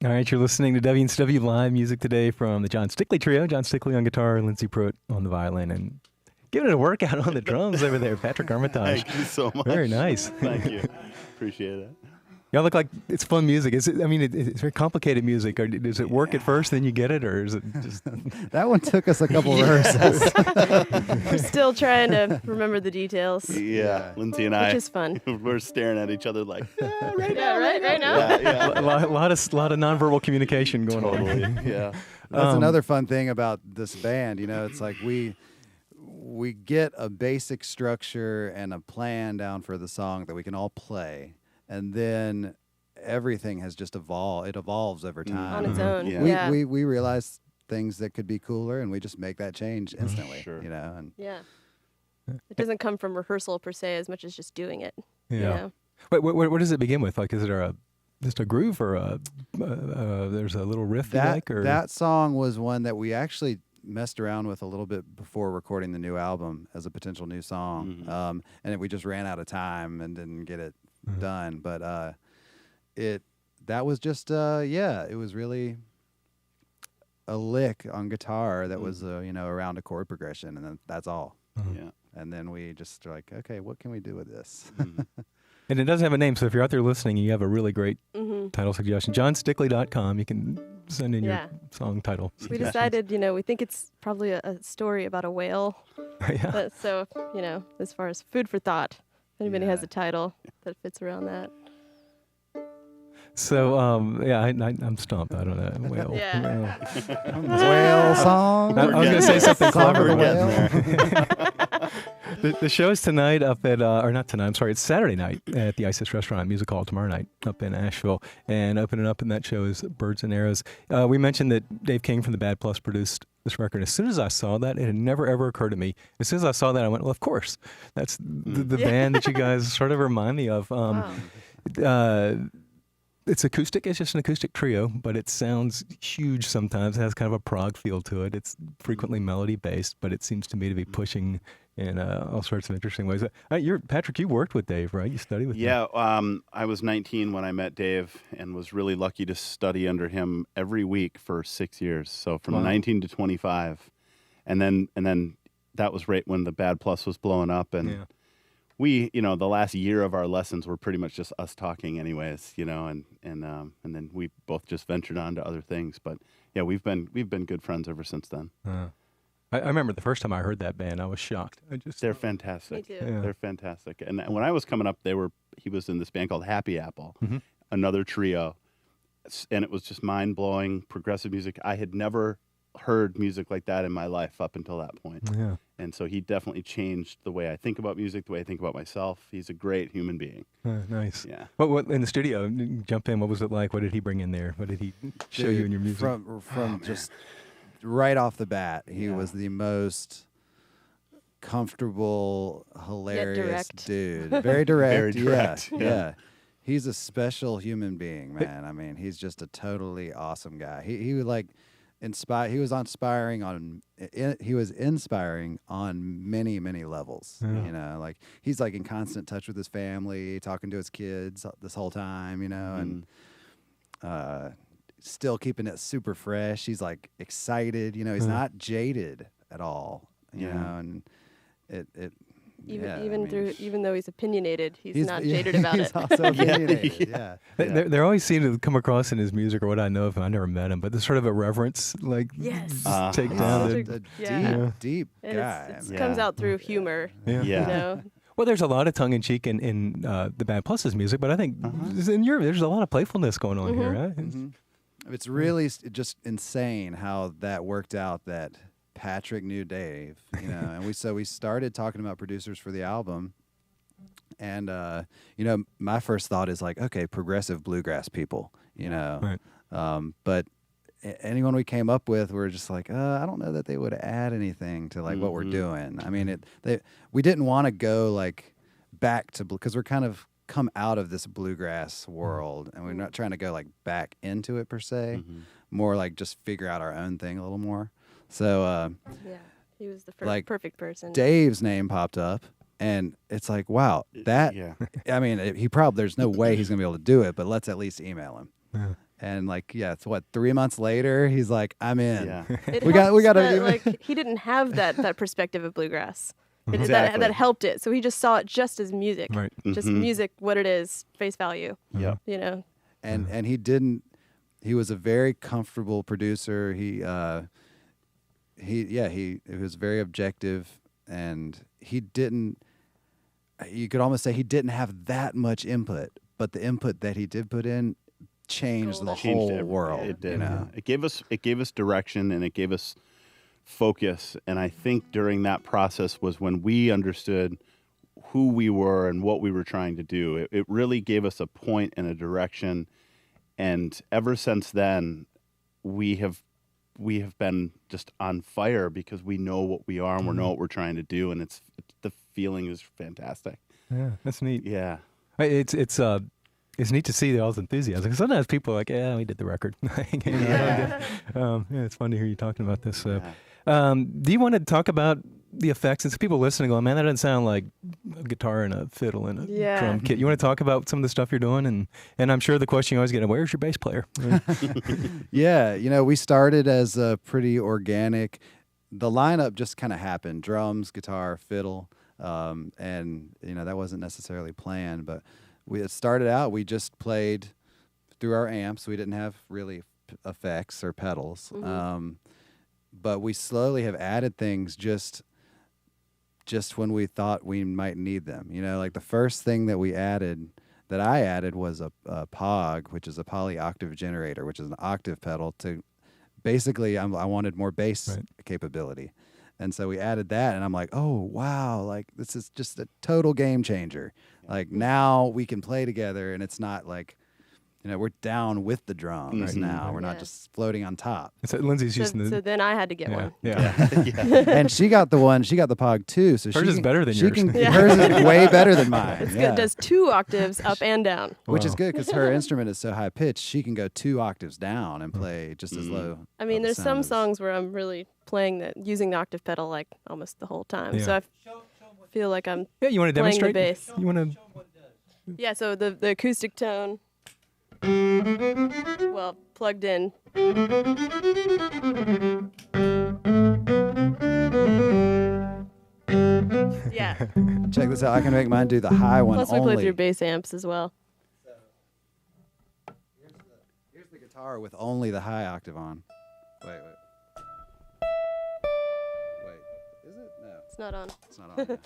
All right, you're listening to WNCW Live music today from the Jon Stickley Trio. Jon Stickley on guitar, Lindsey Pruitt on the violin, and giving it a workout on the drums over there, Patrick Armitage. Thank you so much. Very nice. Thank you. Appreciate it. Y'all look like it's fun music. Is it? I mean, it's very complicated music. Or does it work at first, then you get it, or is it just? That one took us a couple rehearsals. We're still trying to remember the details. Yeah, Lindsay and I. Which is fun. We're staring at each other like, right Yeah, right now. Yeah, A lot of nonverbal communication going on. totally. Yeah. That's another fun thing about this band. You know, it's like we get a basic structure and a plan down for the song that we can all play, and then everything has just evolved. It evolves over time. On its own. Yeah. Yeah. We realize things that could be cooler, and we just make that change instantly. Sure. You know, and Yeah. It doesn't come from rehearsal per se as much as just doing it. Yeah. You know? Wait, what does it begin with? Like, is there just a groove or there's a little riff you like? Or? That song was one that we actually messed around with a little bit before recording the new album as a potential new song. Mhm. And we just ran out of time and didn't get it done. But that was just it was really a lick on guitar that was around a chord progression, and then that's all. Yeah. And then we just were like, okay, what can we do with this? Mhm. And it does have a name, so if you're out there listening and you have a really great Mm-hmm. title suggestion, johnstickley.com, you can send in Yeah. your song title. We suggestions. decided, we think it's probably a story about a whale. Yeah. But so, as far as food for thought, if anybody has Yeah. a title that fits around that. So, I'm stumped. I don't know. Whale. Yeah. Whale song. I was going to say something Song of clever. the Yeah. whale. The show's tonight up at, or not tonight, I'm sorry, it's Saturday night at the ISIS Restaurant Music Hall tomorrow night up in Asheville. And opening up in that show is Birds and Arrows. We mentioned that Dave King from the Bad Plus produced this record. As soon as I saw that, it had never ever occurred to me. As soon as I saw that, I went, well, of course. That's the Yeah. band that you guys sort of remind me of. Wow. It's acoustic. It's just an acoustic trio, but it sounds huge sometimes. It has kind of a prog feel to it. It's frequently melody based, but it seems to me to be pushing in all sorts of interesting ways. Patrick, you worked with Dave, right? You studied with him. Yeah, I was 19 when I met Dave and was really lucky to study under him every week for 6 years. So from Wow. 19 to 25. And then that was right when the Bad Plus was blowing up. And Yeah. we, the last year of our lessons were pretty much just us talking anyways, and then we both just ventured on to other things. But yeah, we've been good friends ever since then. I remember the first time I heard that band, I was shocked. They're fantastic. Me too. Yeah. They're fantastic. And when I was coming up, he was in this band called Happy Apple, Mhm. another trio. And it was just mind-blowing progressive music. I had never heard music like that in my life up until that point. Yeah. And so he definitely changed the way I think about music, the way I think about myself. He's a great human being. Nice. Yeah. What in the studio? Jump in. What was it like? What did he bring in there? What did he show you in your music? From just right off the bat, he was the most comfortable, hilarious direct. dude. Very direct. Very direct, Yeah, yeah. yeah. He's a special human being, man. I mean, he's just a totally awesome guy. He would like inspire. He was inspiring on. He was inspiring on many levels. Yeah. You know, like he's like in constant touch with his family, talking to his kids this whole time. You know, and still keeping it super fresh. He's like excited. You know, he's not jaded at all. You know, and it. Even though he's opinionated, he's not jaded about he's it. also opinionated. Yeah. There always seem to come across in his music, or what I know of him. I never met him, but there's sort of a reverence, like Yes. take He's down. such The, a Yeah. deep And guy. it man. comes out through humor. yeah. Yeah. You know? Well, there's a lot of tongue in cheek in the Bad Plus's music, but I think there's a lot of playfulness going on here. Right? It's really just insane how that worked out, that Patrick knew Dave, and we started talking about producers for the album. And, my first thought is like, okay, progressive bluegrass people, Right. But anyone we came up with, we're just like, I don't know that they would add anything to like what we're doing. I mean, we didn't want to go like back to, because we're kind of come out of this bluegrass world, and we're not trying to go like back into it per se, more like just figure out our own thing a little more. So Yeah. He was the like, perfect person. Dave's name popped up, and it's like, wow, that. Yeah. I mean, there's no way he's gonna be able to do it, but let's at least email him. And like, yeah, it's what, 3 months later, he's like, I'm in. Yeah. It We got helps to that, like he didn't have that perspective of bluegrass. Exactly. That helped it. So he just saw it just as music, Right. just music, what it is, face value. Yep. You know. And he didn't. He was a very comfortable producer. He was very objective, and he didn't. You could almost say he didn't have that much input, but the input that he did put in changed the Changed whole everything. world. It did. You know? It gave us direction, and it gave us focus. And I think during that process was when we understood who we were and what we were trying to do. It really gave us a point and a direction. And ever since then, we have been just on fire because we know what we are and we know what we're trying to do, and the feeling is fantastic. Yeah, that's neat. Yeah. It's neat to see y'all's enthusiasm. 'Cause sometimes people are like, yeah, we did the record. Yeah. It's fun to hear you talking about this. Yeah. Do you want to talk about the effects? And people listening going, man, that doesn't sound like a guitar and a fiddle and a Yeah. drum kit. You want to talk about some of the stuff you're doing? And I'm sure the question you always get, where's your bass player? Yeah, we started as a pretty organic. The lineup just kind of happened: drums, guitar, fiddle, and that wasn't necessarily planned. But it started out, we just played through our amps. We didn't have really effects or pedals, but we slowly have added things just when we thought we might need them. Like the first thing that I added was a POG, which is a poly octave generator, which is an octave pedal to basically, I wanted more bass capability. And so we added that, and I'm like, oh, wow, like this is just a total game changer. Like now we can play together, and it's not like, we're down with the drums now. We're not just floating on top. So Lindsay's using the... So then I had to get one. Yeah. And she got the POG too. So hers is better than yours. Hers is way better than mine. It's good. It does 2 octaves up and down. Which is good because her instrument is so high pitched. She can go 2 octaves down and play just as low. I mean, there's some as songs where I'm really using the octave pedal like almost the whole time. Yeah. So I feel like I'm You want to playing the demonstrate? bass. You want to... Yeah, so the acoustic tone, well, plugged in. Yeah. Check this out. I can make mine do the high one Plus we only. play through bass amps as well. Here's the guitar with only the high octave on. Wait. Is it? No, It's not on. it's not on.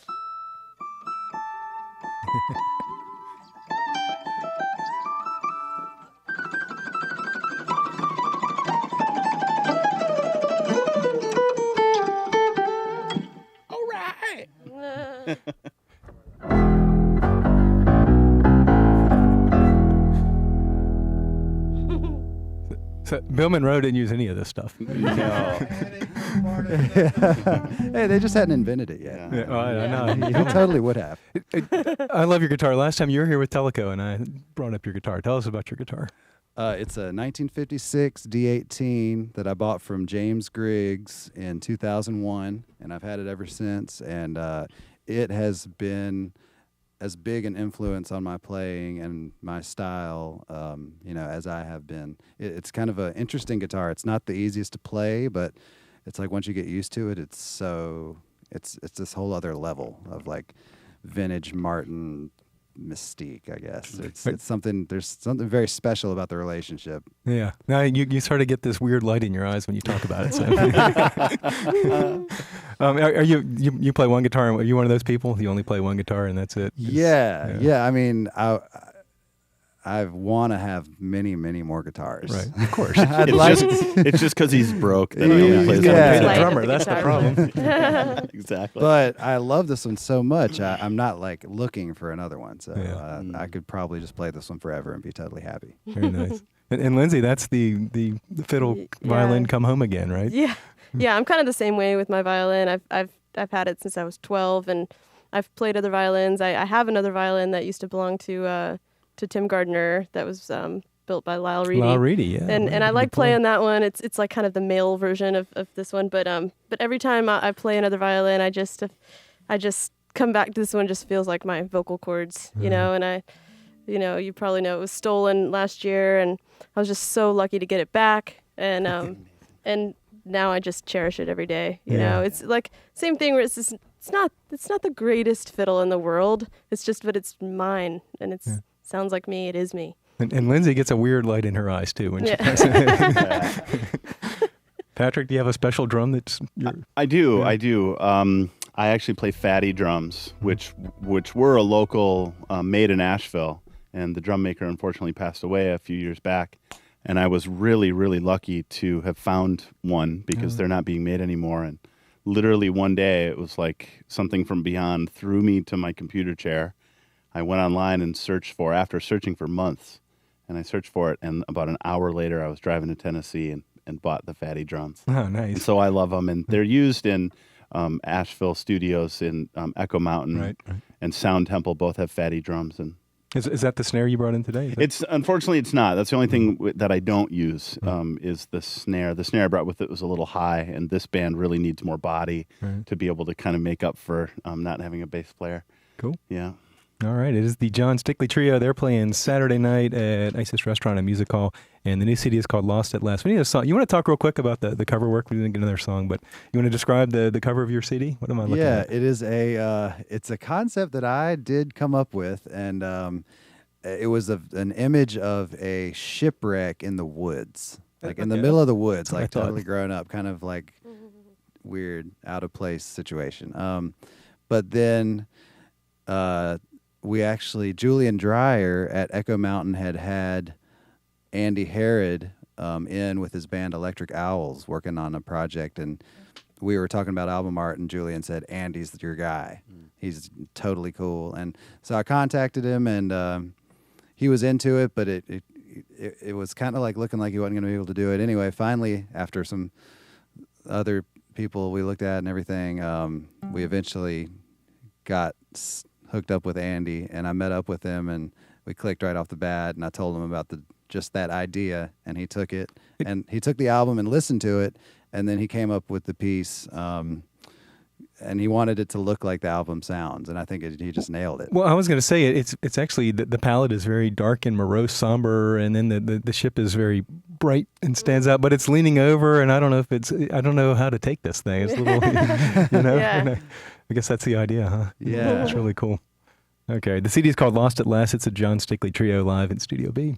So Bill Monroe didn't use any of this stuff. No. Hey, they just hadn't invented it yet. Yeah, I know. He totally would have. I love your guitar. Last time you were here with Teleco, and I brought up your guitar. Tell us about your guitar. It's a 1956 D18 that I bought from James Griggs in 2001, and I've had it ever since. And it has been as big an influence on my playing and my style, as I have been. It's kind of an interesting guitar. It's not the easiest to play, but it's like once you get used to it, it's this whole other level of like vintage Martin mystique, I guess. It's something. There's something very special about the relationship. Yeah. Now you sort of get this weird light in your eyes when you talk about it. So. Are you play one guitar? Are you one of those people? You only play one guitar and that's it? Yeah. I mean, I want to have many, many more guitars. Right. Of course. It's just because he's broke that he only plays Yeah. one The guitar. drummer. That's the problem. Exactly. But I love this one so much. I'm not like looking for another one. So I could probably just play this one forever and be totally happy. Very nice. And Lindsay, that's the fiddle violin come home again, right? Yeah. Yeah, I'm kind of the same way with my violin. I've had it since I was 12, and I've played other violins. I have another violin that used to belong to Tim Gardner that was built by Lyle Reedy. Lyle Reedy, yeah. And I like playing that one. It's like kind of the male version of this one. But every time I play another violin, I just come back to this one. Just feels like my vocal cords, and You probably know it was stolen last year, and I was just so lucky to get it back. And now I just cherish it every day. It's like same thing where it's not the greatest fiddle in the world. It's just, but it's mine, and sounds like me. It is me. And Lindsay gets a weird light in her eyes too when she plays it. Patrick, do you have a special drum that's I do. I actually play fatty drums, which were a local made in Asheville, and the drum maker unfortunately passed away a few years back. And I was really, really lucky to have found one because they're not being made anymore. And literally one day, it was like something from beyond threw me to my computer chair. I went online and after searching for months, and I searched for it. And about an hour later, I was driving to Tennessee and bought the fatty drums. Oh, nice. And so I love them. And they're used in Asheville studios in Echo Mountain and Sound Temple both have fatty drums. And Is that the snare you brought in today? Unfortunately, it's not. That's the only thing that I don't use is the snare. The snare I brought with it was a little high, and this band really needs more body to be able to kind of make up for not having a bass player. Cool. Yeah. All right. It is the Jon Stickley Trio. They're playing Saturday night at ISIS Restaurant and Music Hall, and the new CD is called Lost at Last. We need a song. You want to talk real quick about the cover work? We didn't get another song, but you want to describe the cover of your CD? What am I looking at? Yeah, it is it's a concept that I did come up with, and it was an image of a shipwreck in the woods, like in the middle of the woods, like totally grown up, kind of like weird, out of place situation. But then Julian Dreyer at Echo Mountain had Andy Herod in with his band Electric Owls working on a project, and we were talking about album art, and Julian said, Andy's your guy. He's totally cool. And so I contacted him, and he was into it, but it was kind of like looking like he wasn't going to be able to do it. Anyway, finally, after some other people we looked at and everything, we eventually got hooked up with Andy, and I met up with him, and we clicked right off the bat, and I told him about just that idea, and he took it, and he took the album and listened to it, and then he came up with the piece, and he wanted it to look like the album sounds, and I think he just nailed it. Well, I was going to say it's actually the palette is very dark and morose, somber, and then the ship is very bright and stands out, but it's leaning over, and I don't know how to take this thing. It's a little, Yeah. I guess that's the idea, huh? Yeah. It's really cool. Okay, the CD is called Lost at Last. It's a Jon Stickley Trio live in Studio B.